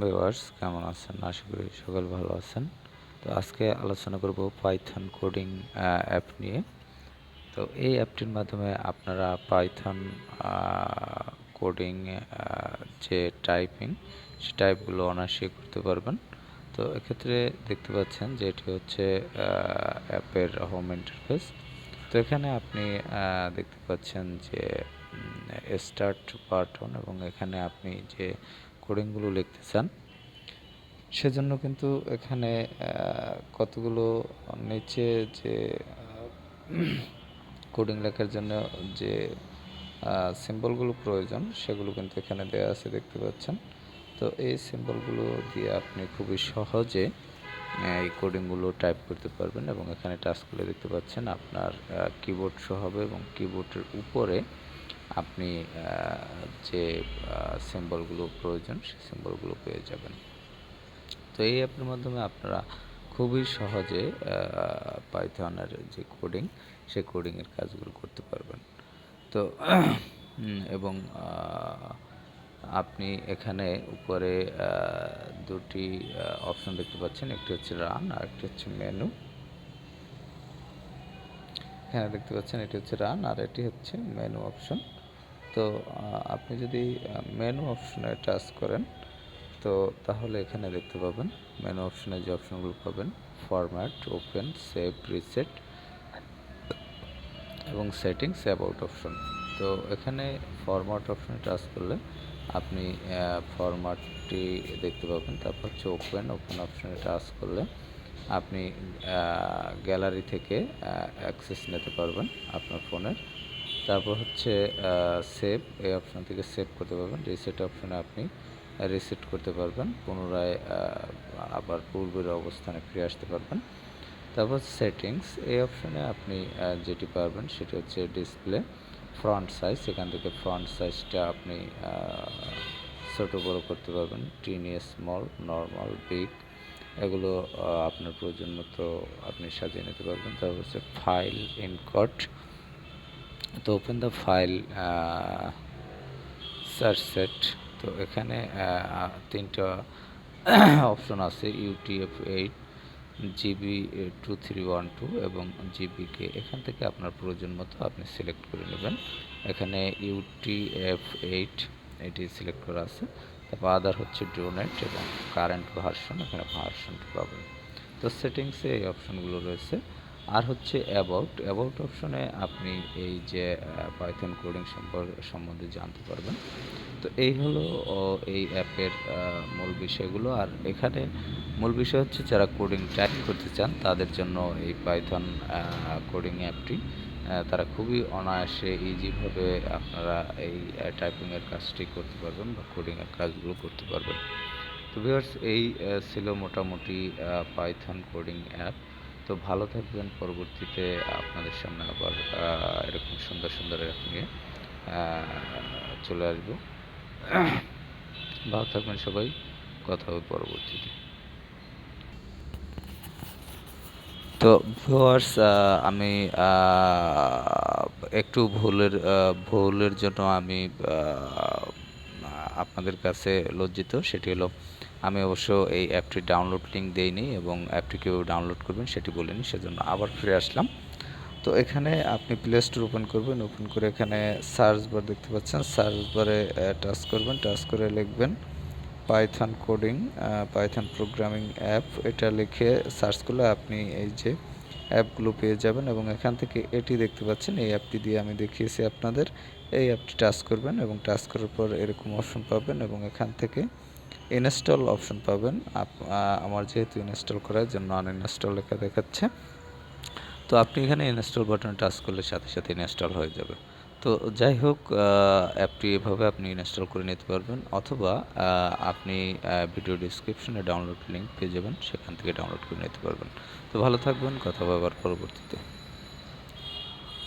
Viewers কেমন আছেন? আশা করি সকল ভালো আছেন। তো আজকে আলোচনা করব পাইথন কোডিং অ্যাপ নিয়ে। তো এই অ্যাপটির মাধ্যমে আপনারা পাইথন আ কোডিং যে টাইপিং সে টাইপগুলো অনায়াসেই করতে পারবেন। তো এক্ষেত্রে দেখতে পাচ্ছেন যে এটি হচ্ছে অ্যাপের হোম ইন্টারফেস। তো এখানে আপনি দেখতে পাচ্ছেন যে স্টার্ট বাটন এবং এখানে আপনি যে কোডিংগুলো লিখতে চান সেজন্য কিন্তু এখানে কতগুলো নিচে যে কোডিং লেখার জন্য যে সিম্বলগুলো প্রয়োজন সেগুলো কিন্তু এখানে দেওয়া আছে দেখতে পাচ্ছেন। তো এই সিম্বলগুলো দিয়ে আপনি খুবই সহজে এই কোডিংগুলো টাইপ করতে পারবেন এবং এখানে টাস্কগুলো দেখতে পাচ্ছেন আপনার কিবোর্ড শো হবে এবং কিবোর্ডের উপরে আপনি যে সিম্বলগুলো প্রয়োজন সেই সিম্বলগুলো পেয়ে যাবেন। তো এই অ্যাপের মাধ্যমে আপনারা খুবই সহজে পাইথনের যে কোডিং সেই কোডিংয়ের কাজগুলো করতে পারবেন। তো এবং আপনি এখানে উপরে দুটি অপশন দেখতে পাচ্ছেন, একটি হচ্ছে রান আর একটি হচ্ছে মেনু। এখানে দেখতে পাচ্ছেন এটি হচ্ছে রান আর এটি হচ্ছে মেনু অপশন। তো আপনি যদি মেনু অপশনে টাচ করেন তো তাহলে এখানে দেখতে পাবেন মেনু অপশনে যে অপশনগুলো পাবেন ফরম্যাট, ওপেন, সেভ, রিসেট এবং সেটিংস, অ্যাবাউট অপশন। তো এখানে ফরম্যাট অপশনে টাচ করলে আপনি ফরম্যাটটি দেখতে পাবেন। তারপর হচ্ছে ওপেন অপশনে টাচ করলে আপনি গ্যালারি থেকে অ্যাক্সেস নিতে পারবেন আপনার ফোনের। তারপর হচ্ছে সেভ, এই অপশন থেকে সেভ করতে পারবেন। রিসেট অপশনে আপনি রিসেট করতে পারবেন, পুনরায় আবার পূর্বের অবস্থানে ফিরে আসতে পারবেন। তারপর সেটিংস, এই অপশনে আপনি যেটি পারবেন সেটি হচ্ছে ডিসপ্লে ফ্রন্ট সাইজ। এখান থেকে ফ্রন্ট সাইজটা আপনি ছোটো বড়ো করতে পারবেন, টিনি, স্মল, নর্মাল, বিগ, এগুলো আপনার প্রয়োজন মতো আপনি সাজিয়ে নিতে পারবেন। তারপর হচ্ছে ফাইল ইনকট, তো open the file search set. তো এখানে তিনটা অপশন আছে, UTF-8, GB2312 এবং GBK। এখান থেকে আপনার প্রয়োজন মতো আপনি সিলেক্ট করে নেবেন। এখানে UTF-8 এটি সিলেক্ট করা আছে। তারপর আদার হচ্ছে ডোনেট এবং কারেন্ট ভার্সন, এখানে ভার্সনটি পাবেন। তো সেটিংসে এই অপশনগুলো রয়েছে। আর হচ্ছে অ্যাবাউট অপশনে আপনি এই যে পাইথন কোডিং সম্বন্ধে জানতে পারবেন। তো এই হলো এই অ্যাপের মূল বিষয়গুলো। আর এখানে মূল বিষয় হচ্ছে যারা কোডিং টাইপ করতে চান তাদের জন্য এই পাইথন কোডিং অ্যাপটি তারা খুবই অনায়াসে ইজিভাবে আপনারা এই টাইপিংয়ের কাজটি করতে পারবেন বা কোডিংয়ের কাজগুলো করতে পারবেন। তো ভিউয়ার্স এই ছিল মোটামুটি পাইথন কোডিং অ্যাপ। তো ভালো থাকবেন, পরবর্তীতে আপনাদের সামনে আবার এরকম সুন্দর সুন্দর অ্যাপ নিয়ে চলে আসবো। ভালো থাকবেন সবাই, কথা হবে পরবর্তীতে। তো ভিউয়ার্স আমি একটু ভুলের জন্য আমি আপনাদের কাছে লজ্জিত। সেটি হলো আমি অবশ্য এই অ্যাপটি ডাউনলোড লিঙ্ক দেইনি এবং অ্যাপটি কীভাবে ডাউনলোড করবেন সেটি বলিনি, সেজন্য আবার ফিরে আসলাম। তো এখানে আপনি প্লে স্টোর ওপেন করবেন, ওপেন করে এখানে সার্চ বার দেখতে পাচ্ছেন, সার্চ বারে টাচ করবেন, টাচ করে লিখবেন Python coding, Python programming app, এটা লিখে সার্চ করলে আপনি এই যে অ্যাপগুলো পেয়ে যাবেন এবং এখান থেকে এটি দেখতে পাচ্ছেন, এই অ্যাপটি দিয়ে আমি দেখিয়েছি আপনাদের। এই অ্যাপটি টাচ করবেন এবং টাচ করার পর এরকম অপশন পাবেন এবং এখান থেকে ইনস্টল অপশন পাবেন। আমার যেহেতু ইনস্টল করার জন্য আনইনস্টল লেখা দেখাচ্ছে, তো আপনি এখানে ইনস্টল বাটনে টাচ করলে সাথে সাথে ইনস্টল হয়ে যাবে। তো যাই হোক, অ্যাপটি এভাবে আপনি ইনস্টল করে নিতে পারবেন, অথবা আপনি ভিডিও ডিসক্রিপশনে ডাউনলোড লিঙ্ক পেয়ে যাবেন, সেখান থেকে ডাউনলোড করে নিতে পারবেন। তো ভালো থাকবেন, কথা হবে আবার পরবর্তীতে।